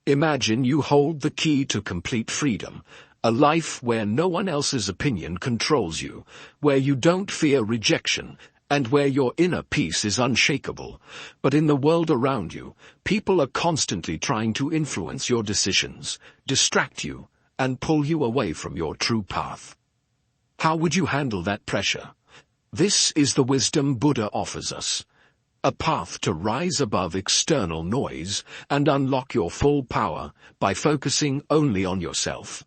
Imagine you hold the key to complete freedom, a life where no one else's opinion controls you, where you don't fear rejection, and where your inner peace is unshakable. But in the world around you, people are constantly trying to influence your decisions, distract you, and pull you away from your true path. How would you handle that pressure? This is the wisdom Buddha offers us. A path to rise above external noise and unlock your full power by focusing only on yourself.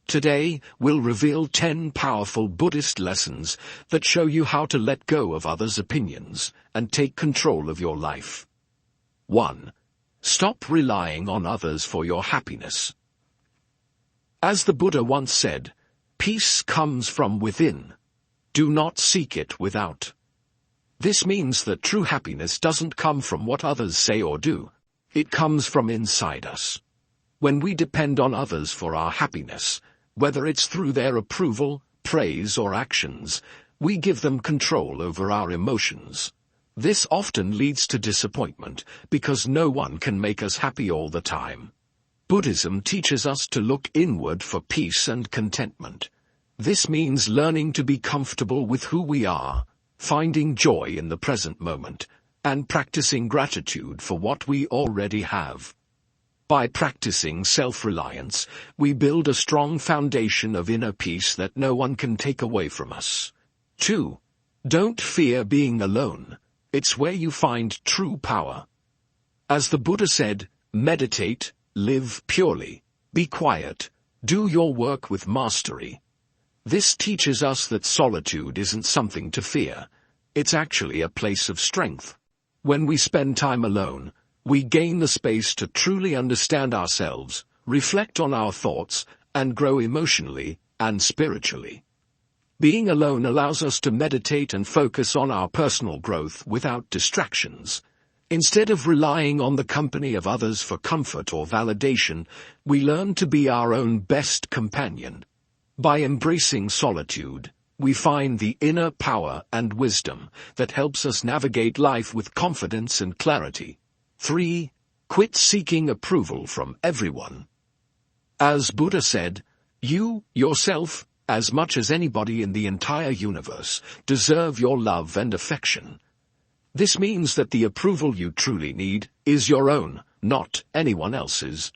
Today, we'll reveal 10 powerful Buddhist lessons that show you how to let go of others' opinions and take control of your life. 1. Stop relying on others for your happiness. As the Buddha once said, peace comes from within. Do not seek it without. This means that true happiness doesn't come from what others say or do. It comes from inside us. When we depend on others for our happiness, whether it's through their approval, praise, or actions, we give them control over our emotions. This often leads to disappointment, because no one can make us happy all the time. Buddhism teaches us to look inward for peace and contentment. This means learning to be comfortable with who we are, finding joy in the present moment, and practicing gratitude for what we already have. By practicing self-reliance, we build a strong foundation of inner peace that no one can take away from us. 2. Don't fear being alone. It's where you find true power. As the Buddha said, meditate, live purely, be quiet, do your work with mastery. This teaches us that solitude isn't something to fear. It's actually a place of strength. When we spend time alone, we gain the space to truly understand ourselves, reflect on our thoughts, and grow emotionally and spiritually. Being alone allows us to meditate and focus on our personal growth without distractions. Instead of relying on the company of others for comfort or validation, we learn to be our own best companion. By embracing solitude, we find the inner power and wisdom that helps us navigate life with confidence and clarity. 3. Quit seeking approval from everyone. As Buddha said, you, yourself, as much as anybody in the entire universe, deserve your love and affection. This means that the approval you truly need is your own, not anyone else's.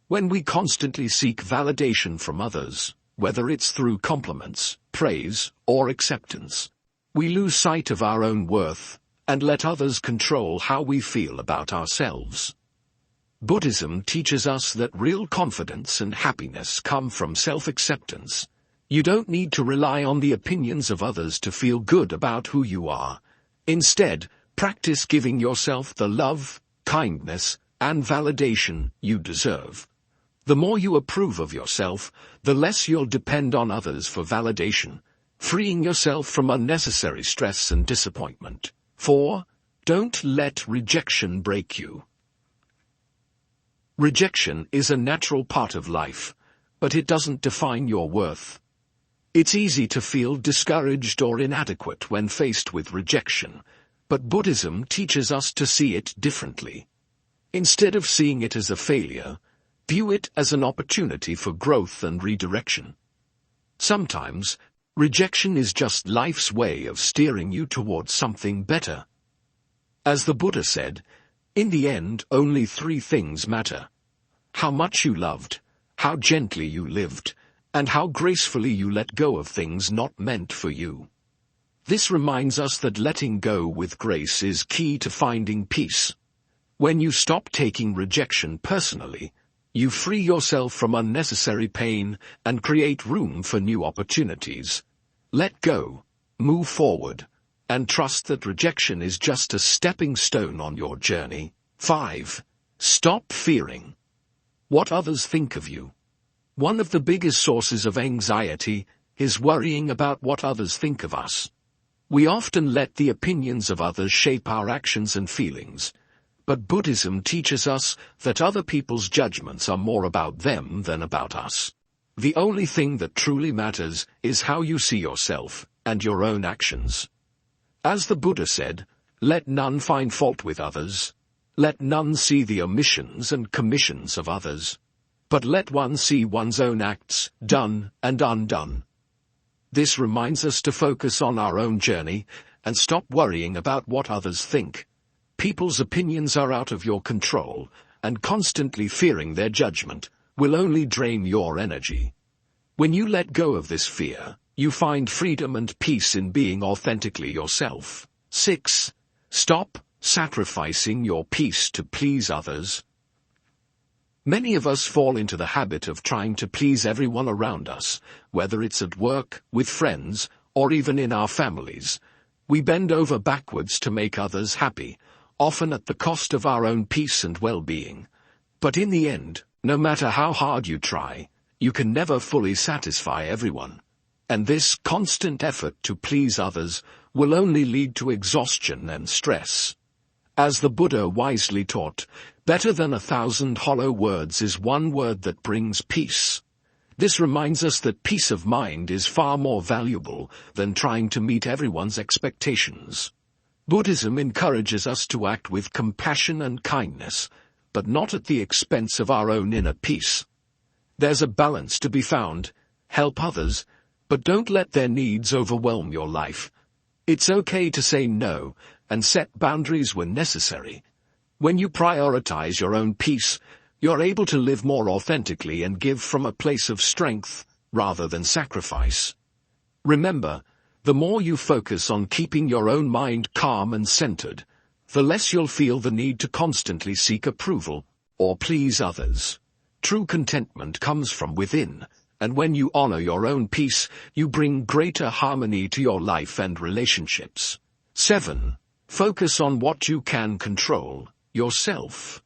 When we constantly seek validation from others, whether it's through compliments, praise, or acceptance, we lose sight of our own worth and let others control how we feel about ourselves. Buddhism teaches us that real confidence and happiness come from self-acceptance. You don't need to rely on the opinions of others to feel good about who you are. Instead, practice giving yourself the love, kindness, and validation you deserve. The more you approve of yourself, the less you'll depend on others for validation, freeing yourself from unnecessary stress and disappointment. 4. Don't let rejection break you. Rejection is a natural part of life, but it doesn't define your worth. It's easy to feel discouraged or inadequate when faced with rejection, but Buddhism teaches us to see it differently. Instead of seeing it as a failure, view it as an opportunity for growth and redirection. Sometimes, rejection is just life's way of steering you towards something better. As the Buddha said, in the end, only 3 things matter: how much you loved, how gently you lived, and how gracefully you let go of things not meant for you. This reminds us that letting go with grace is key to finding peace. When you stop taking rejection personally, you free yourself from unnecessary pain and create room for new opportunities. Let go, move forward, and trust that rejection is just a stepping stone on your journey. 5. Stop fearing what others think of you. One of the biggest sources of anxiety is worrying about what others think of us. We often let the opinions of others shape our actions and feelings. But Buddhism teaches us that other people's judgments are more about them than about us. The only thing that truly matters is how you see yourself and your own actions. As the Buddha said, let none find fault with others. Let none see the omissions and commissions of others, but let one see one's own acts, done and undone. This reminds us to focus on our own journey and stop worrying about what others think. People's opinions are out of your control, and constantly fearing their judgment will only drain your energy. When you let go of this fear, you find freedom and peace in being authentically yourself. 6. Stop sacrificing your peace to please others. Many of us fall into the habit of trying to please everyone around us, whether it's at work, with friends, or even in our families. We bend over backwards to make others happy, often at the cost of our own peace and well-being. But in the end, no matter how hard you try, you can never fully satisfy everyone. And this constant effort to please others will only lead to exhaustion and stress. As the Buddha wisely taught, better than 1,000 hollow words is one word that brings peace. This reminds us that peace of mind is far more valuable than trying to meet everyone's expectations. Buddhism encourages us to act with compassion and kindness, but not at the expense of our own inner peace. There's a balance to be found. Help others, but don't let their needs overwhelm your life. It's okay to say no and set boundaries when necessary. When you prioritize your own peace, you're able to live more authentically and give from a place of strength rather than sacrifice. Remember, the more you focus on keeping your own mind calm and centered, the less you'll feel the need to constantly seek approval or please others. True contentment comes from within, and when you honor your own peace, you bring greater harmony to your life and relationships. 7. Focus on what you can control, yourself.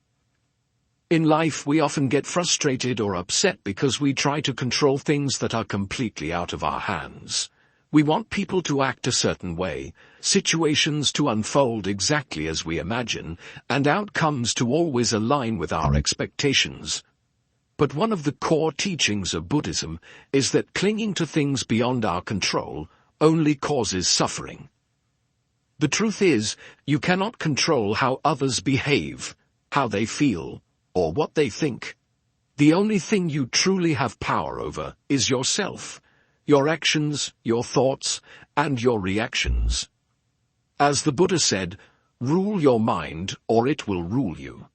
In life, we often get frustrated or upset because we try to control things that are completely out of our hands. We want people to act a certain way, situations to unfold exactly as we imagine, and outcomes to always align with our expectations. But one of the core teachings of Buddhism is that clinging to things beyond our control only causes suffering. The truth is, you cannot control how others behave, how they feel, or what they think. The only thing you truly have power over is yourself, your actions, your thoughts, and your reactions. As the Buddha said, rule your mind or it will rule you.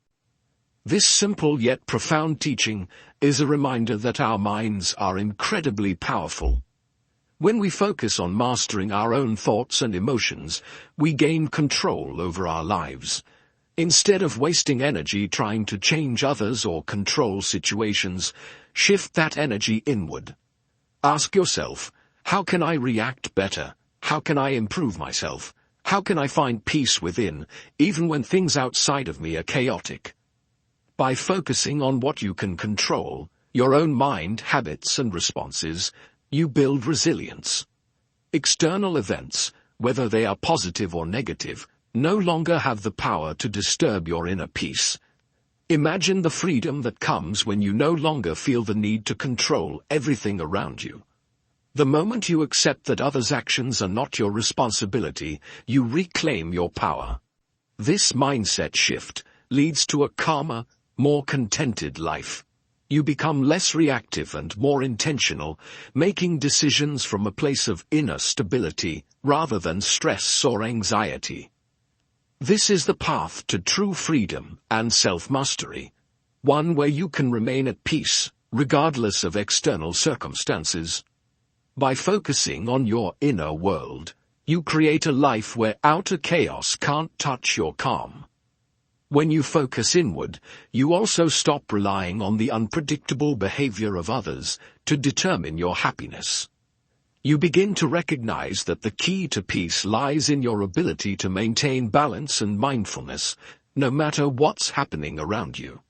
This simple yet profound teaching is a reminder that our minds are incredibly powerful. When we focus on mastering our own thoughts and emotions, we gain control over our lives. Instead of wasting energy trying to change others or control situations, shift that energy inward. Ask yourself, how can I react better? How can I improve myself? How can I find peace within, even when things outside of me are chaotic? By focusing on what you can control, your own mind, habits, and responses, you build resilience. External events, whether they are positive or negative, no longer have the power to disturb your inner peace. Imagine the freedom that comes when you no longer feel the need to control everything around you. The moment you accept that others' actions are not your responsibility, you reclaim your power. This mindset shift leads to a calmer, more contented life. You become less reactive and more intentional, making decisions from a place of inner stability rather than stress or anxiety. This is the path to true freedom and self-mastery, one where you can remain at peace, regardless of external circumstances. By focusing on your inner world, you create a life where outer chaos can't touch your calm. When you focus inward, you also stop relying on the unpredictable behavior of others to determine your happiness. You begin to recognize that the key to peace lies in your ability to maintain balance and mindfulness, no matter what's happening around you.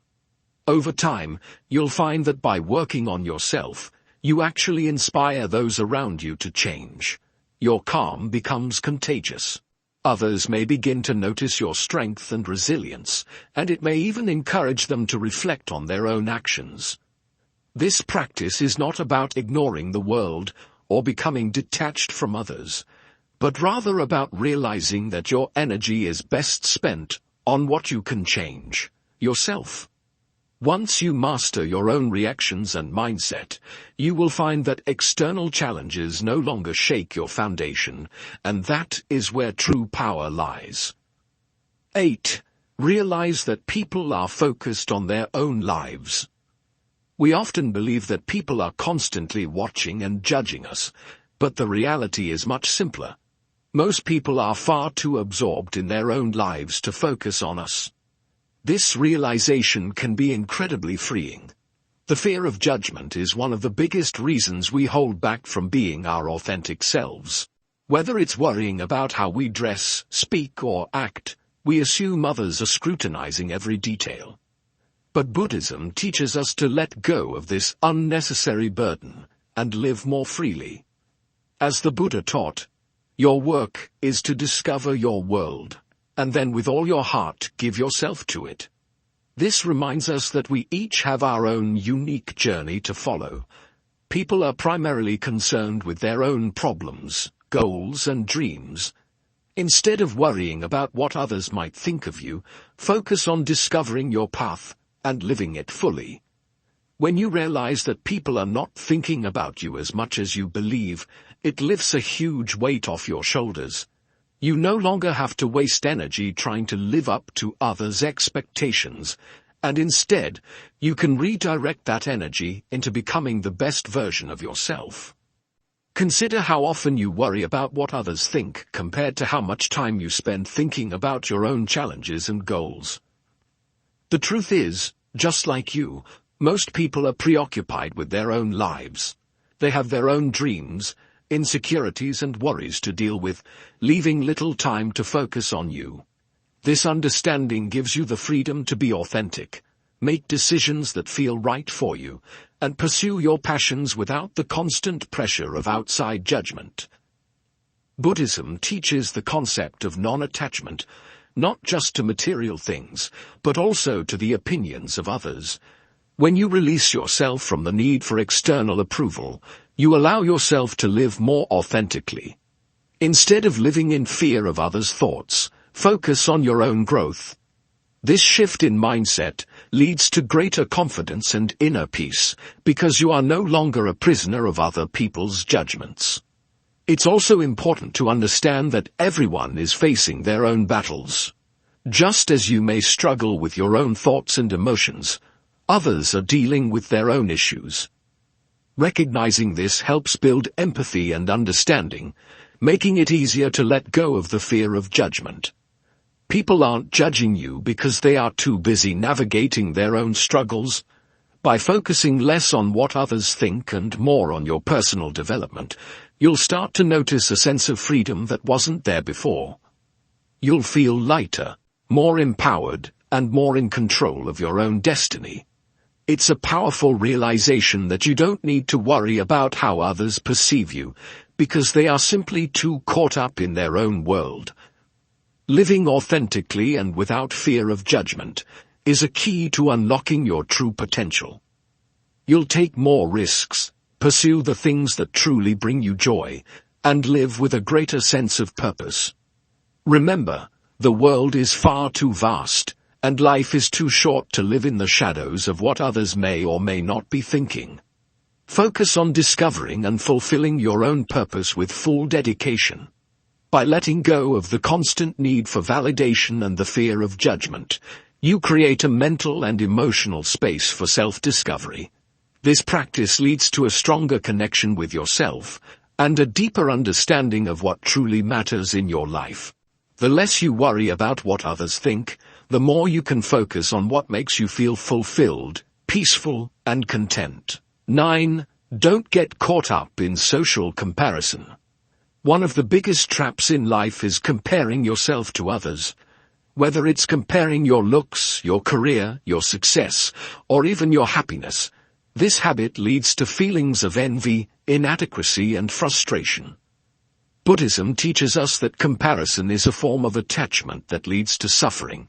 Over time, you'll find that by working on yourself, you actually inspire those around you to change. Your calm becomes contagious. Others may begin to notice your strength and resilience, and it may even encourage them to reflect on their own actions. This practice is not about ignoring the world or becoming detached from others, but rather about realizing that your energy is best spent on what you can change: yourself. Once you master your own reactions and mindset, you will find that external challenges no longer shake your foundation, and that is where true power lies. 8. Realize that people are focused on their own lives. We often believe that people are constantly watching and judging us, but the reality is much simpler. Most people are far too absorbed in their own lives to focus on us. This realization can be incredibly freeing. The fear of judgment is one of the biggest reasons we hold back from being our authentic selves. Whether it's worrying about how we dress, speak, or act, we assume others are scrutinizing every detail. But Buddhism teaches us to let go of this unnecessary burden and live more freely. As the Buddha taught, your work is to discover your world, and then with all your heart give yourself to it. This reminds us that we each have our own unique journey to follow. People are primarily concerned with their own problems, goals, and dreams. Instead of worrying about what others might think of you, focus on discovering your path and living it fully. When you realize that people are not thinking about you as much as you believe, it lifts a huge weight off your shoulders. You no longer have to waste energy trying to live up to others' expectations, and instead, you can redirect that energy into becoming the best version of yourself. Consider how often you worry about what others think compared to how much time you spend thinking about your own challenges and goals. The truth is, just like you, most people are preoccupied with their own lives. They have their own dreams, insecurities, and worries to deal with, leaving little time to focus on you. This understanding gives you the freedom to be authentic, make decisions that feel right for you, and pursue your passions without the constant pressure of outside judgment. Buddhism teaches the concept of non-attachment, not just to material things, but also to the opinions of others. When you release yourself from the need for external approval, you allow yourself to live more authentically. Instead of living in fear of others' thoughts, focus on your own growth. This shift in mindset leads to greater confidence and inner peace, because you are no longer a prisoner of other people's judgments. It's also important to understand that everyone is facing their own battles. Just as you may struggle with your own thoughts and emotions, others are dealing with their own issues. Recognizing this helps build empathy and understanding, making it easier to let go of the fear of judgment. People aren't judging you because they are too busy navigating their own struggles. By focusing less on what others think and more on your personal development, you'll start to notice a sense of freedom that wasn't there before. You'll feel lighter, more empowered, and more in control of your own destiny. It's a powerful realization that you don't need to worry about how others perceive you, because they are simply too caught up in their own world. Living authentically and without fear of judgment is a key to unlocking your true potential. You'll take more risks, pursue the things that truly bring you joy, and live with a greater sense of purpose. Remember, the world is far too vast, and life is too short to live in the shadows of what others may or may not be thinking. Focus on discovering and fulfilling your own purpose with full dedication. By letting go of the constant need for validation and the fear of judgment, you create a mental and emotional space for self-discovery. This practice leads to a stronger connection with yourself, and a deeper understanding of what truly matters in your life. The less you worry about what others think, the more you can focus on what makes you feel fulfilled, peaceful, and content. 9. Don't get caught up in social comparison. One of the biggest traps in life is comparing yourself to others. Whether it's comparing your looks, your career, your success, or even your happiness, this habit leads to feelings of envy, inadequacy, and frustration. Buddhism teaches us that comparison is a form of attachment that leads to suffering.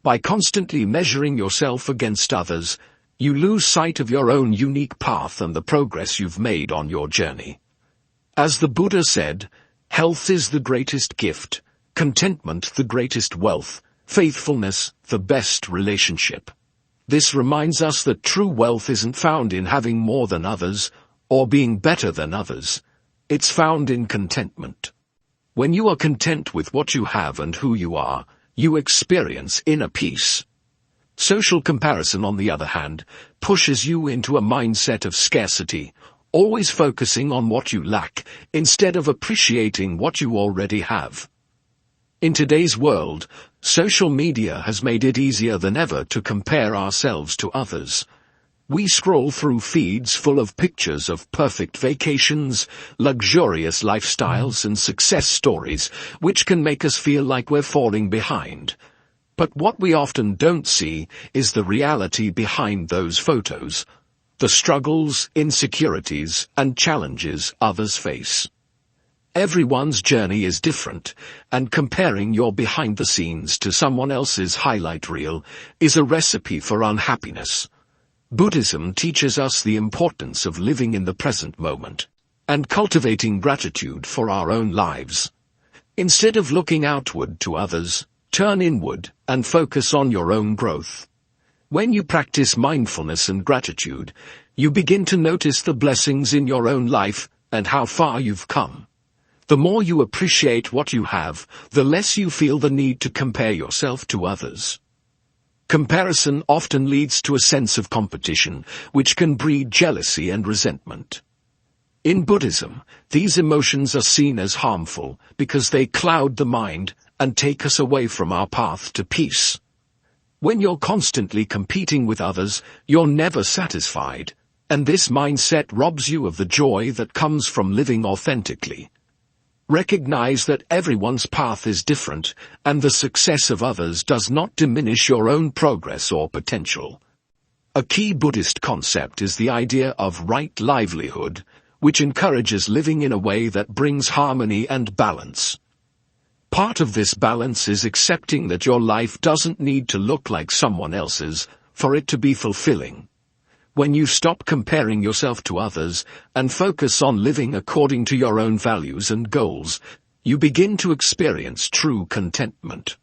By constantly measuring yourself against others, you lose sight of your own unique path and the progress you've made on your journey. As the Buddha said, "Health is the greatest gift, contentment the greatest wealth, Faithfulness, the best relationship. This reminds us that true wealth isn't found in having more than others, or being better than others. It's found in contentment. When you are content with what you have and who you are, you experience inner peace. Social comparison, on the other hand, pushes you into a mindset of scarcity, always focusing on what you lack, instead of appreciating what you already have. In today's world, social media has made it easier than ever to compare ourselves to others. We scroll through feeds full of pictures of perfect vacations, luxurious lifestyles, and success stories, which can make us feel like we're falling behind. But what we often don't see is the reality behind those photos, the struggles, insecurities, and challenges others face. Everyone's journey is different, and comparing your behind the scenes to someone else's highlight reel is a recipe for unhappiness. Buddhism teaches us the importance of living in the present moment and cultivating gratitude for our own lives. Instead of looking outward to others, turn inward and focus on your own growth. When you practice mindfulness and gratitude, you begin to notice the blessings in your own life and how far you've come. The more you appreciate what you have, the less you feel the need to compare yourself to others. Comparison often leads to a sense of competition, which can breed jealousy and resentment. In Buddhism, these emotions are seen as harmful because they cloud the mind and take us away from our path to peace. When you're constantly competing with others, you're never satisfied, and this mindset robs you of the joy that comes from living authentically. Recognize that everyone's path is different, and the success of others does not diminish your own progress or potential. A key Buddhist concept is the idea of right livelihood, which encourages living in a way that brings harmony and balance. Part of this balance is accepting that your life doesn't need to look like someone else's for it to be fulfilling. When you stop comparing yourself to others and focus on living according to your own values and goals, you begin to experience true contentment.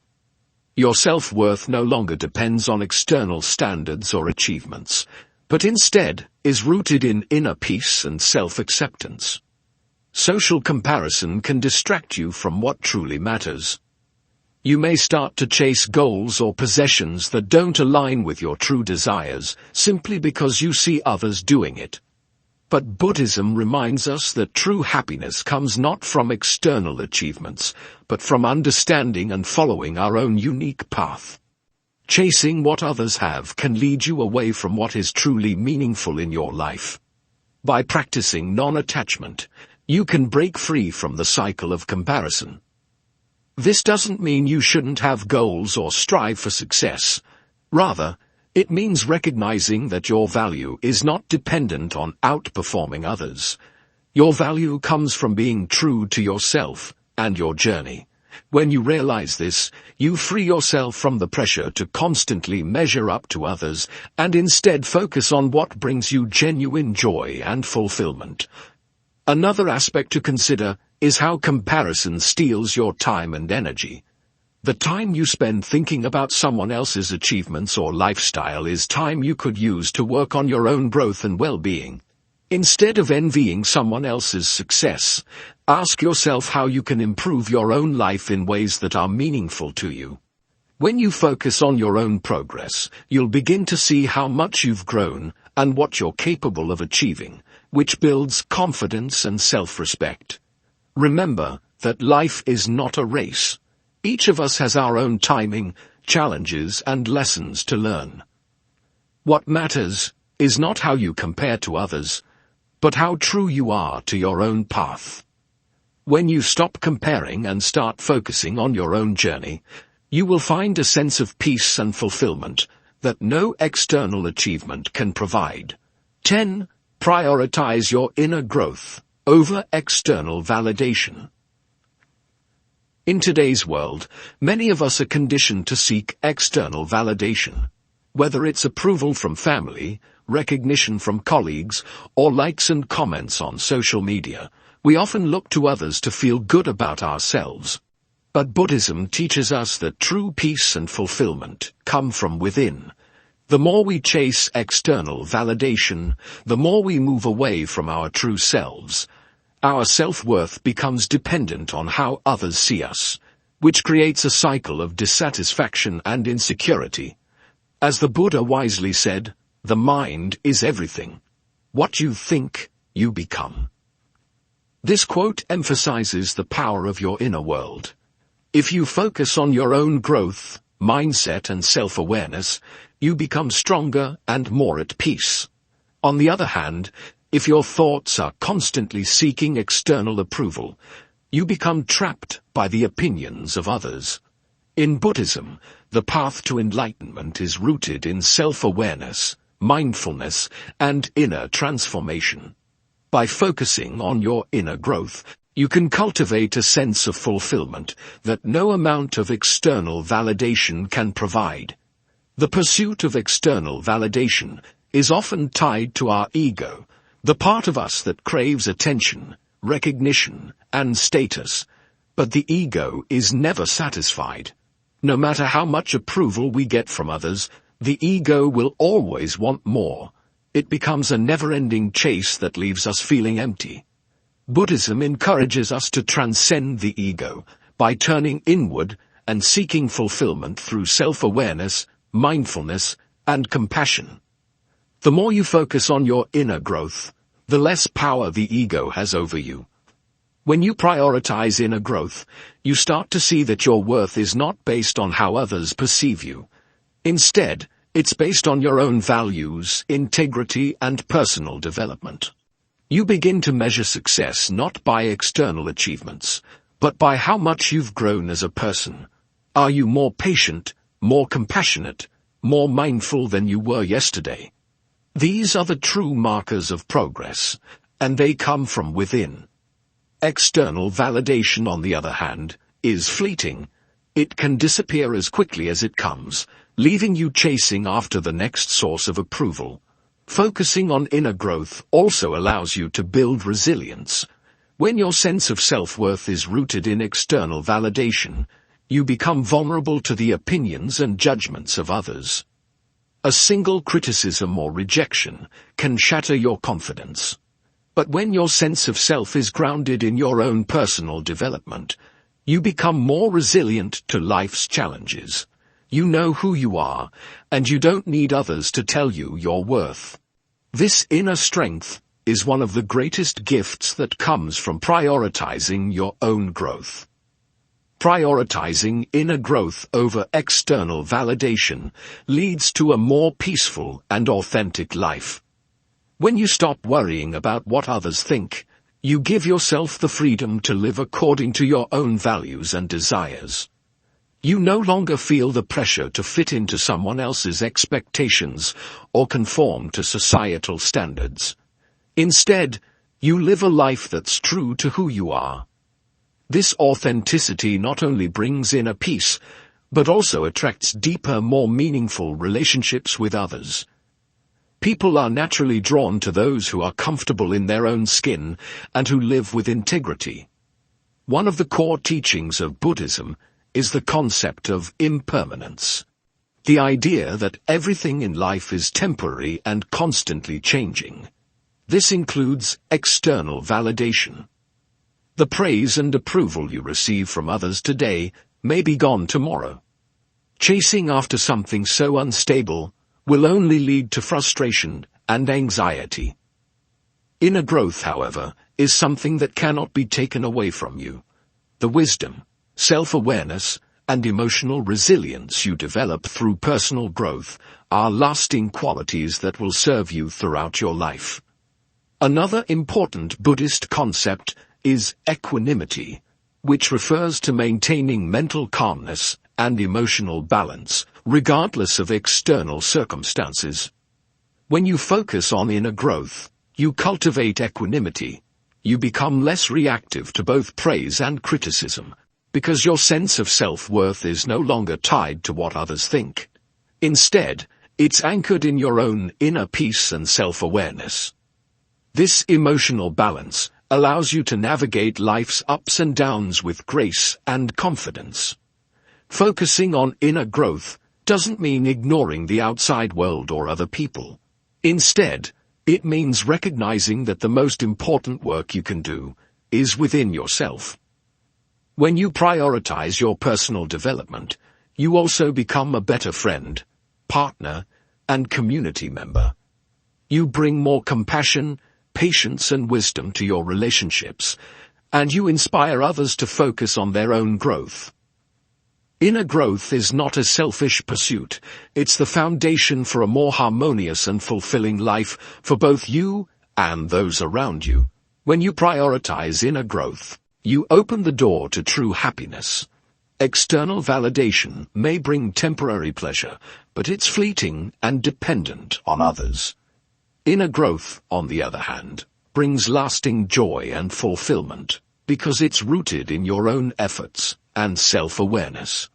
Your self-worth no longer depends on external standards or achievements, but instead is rooted in inner peace and self-acceptance. Social comparison can distract you from what truly matters. You may start to chase goals or possessions that don't align with your true desires, simply because you see others doing it. But Buddhism reminds us that true happiness comes not from external achievements, but from understanding and following our own unique path. Chasing what others have can lead you away from what is truly meaningful in your life. By practicing non-attachment, you can break free from the cycle of comparison. This doesn't mean you shouldn't have goals or strive for success. Rather, it means recognizing that your value is not dependent on outperforming others. Your value comes from being true to yourself and your journey. When you realize this, you free yourself from the pressure to constantly measure up to others and instead focus on what brings you genuine joy and fulfillment. Another aspect to consider is how comparison steals your time and energy. The time you spend thinking about someone else's achievements or lifestyle is time you could use to work on your own growth and well-being. Instead of envying someone else's success, ask yourself how you can improve your own life in ways that are meaningful to you. When you focus on your own progress, you'll begin to see how much you've grown and what you're capable of achieving, which builds confidence and self-respect. Remember that life is not a race. Each of us has our own timing, challenges, and lessons to learn. What matters is not how you compare to others, but how true you are to your own path. When you stop comparing and start focusing on your own journey, you will find a sense of peace and fulfillment that no external achievement can provide. 10. Prioritize your inner growth over external validation. In today's world, many of us are conditioned to seek external validation. Whether it's approval from family, recognition from colleagues, or likes and comments on social media, we often look to others to feel good about ourselves. But Buddhism teaches us that true peace and fulfillment come from within. The more we chase external validation, the more we move away from our true selves. Our self-worth becomes dependent on how others see us, which creates a cycle of dissatisfaction and insecurity. As the Buddha wisely said, the mind is everything. What you think, you become. This quote emphasizes the power of your inner world. If you focus on your own growth, mindset and self-awareness, you become stronger and more at peace. On the other hand, if your thoughts are constantly seeking external approval, you become trapped by the opinions of others. In Buddhism, the path to enlightenment is rooted in self-awareness, mindfulness, and inner transformation. By focusing on your inner growth, you can cultivate a sense of fulfillment that no amount of external validation can provide. The pursuit of external validation is often tied to our ego, the part of us that craves attention, recognition, and status. But the ego is never satisfied. No matter how much approval we get from others, the ego will always want more. It becomes a never-ending chase that leaves us feeling empty. Buddhism encourages us to transcend the ego by turning inward and seeking fulfillment through self-awareness, mindfulness, and compassion. The more you focus on your inner growth, the less power the ego has over you. When you prioritize inner growth, you start to see that your worth is not based on how others perceive you. Instead, it's based on your own values, integrity, and personal development. You begin to measure success not by external achievements, but by how much you've grown as a person. Are you more patient, more compassionate, more mindful than you were yesterday? These are the true markers of progress, and they come from within. External validation, on the other hand, is fleeting. It can disappear as quickly as it comes, leaving you chasing after the next source of approval. Focusing on inner growth also allows you to build resilience. When your sense of self-worth is rooted in external validation, you become vulnerable to the opinions and judgments of others. A single criticism or rejection can shatter your confidence. But when your sense of self is grounded in your own personal development, you become more resilient to life's challenges. You know who you are, and you don't need others to tell you your worth. This inner strength is one of the greatest gifts that comes from prioritizing your own growth. Prioritizing inner growth over external validation leads to a more peaceful and authentic life. When you stop worrying about what others think, you give yourself the freedom to live according to your own values and desires. You no longer feel the pressure to fit into someone else's expectations or conform to societal standards. Instead, you live a life that's true to who you are. This authenticity not only brings inner peace, but also attracts deeper, more meaningful relationships with others. People are naturally drawn to those who are comfortable in their own skin and who live with integrity. One of the core teachings of Buddhism is the concept of impermanence. The idea that everything in life is temporary and constantly changing. This includes external validation. The praise and approval you receive from others today may be gone tomorrow. Chasing after something so unstable will only lead to frustration and anxiety. Inner growth, however, is something that cannot be taken away from you. The wisdom, self-awareness, and emotional resilience you develop through personal growth are lasting qualities that will serve you throughout your life. Another important Buddhist concept is equanimity, which refers to maintaining mental calmness and emotional balance, regardless of external circumstances. When you focus on inner growth, you cultivate equanimity. You become less reactive to both praise and criticism, because your sense of self-worth is no longer tied to what others think. Instead, it's anchored in your own inner peace and self-awareness. This emotional balance allows you to navigate life's ups and downs with grace and confidence. Focusing on inner growth doesn't mean ignoring the outside world or other people. Instead, it means recognizing that the most important work you can do is within yourself. When you prioritize your personal development, you also become a better friend, partner, and community member. You bring more compassion, patience, and wisdom to your relationships, and you inspire others to focus on their own growth. Inner growth is not a selfish pursuit. It's the foundation for a more harmonious and fulfilling life for both you and those around you. When you prioritize inner growth, you open the door to true happiness. External validation may bring temporary pleasure, but it's fleeting and dependent on others. Inner growth, on the other hand, brings lasting joy and fulfillment, because it's rooted in your own efforts and self-awareness.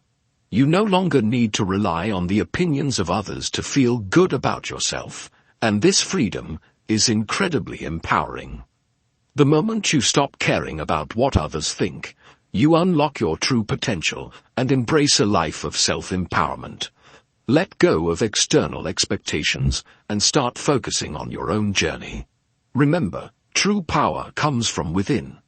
You no longer need to rely on the opinions of others to feel good about yourself, and this freedom is incredibly empowering. The moment you stop caring about what others think, you unlock your true potential and embrace a life of self-empowerment. Let go of external expectations and start focusing on your own journey. Remember, true power comes from within.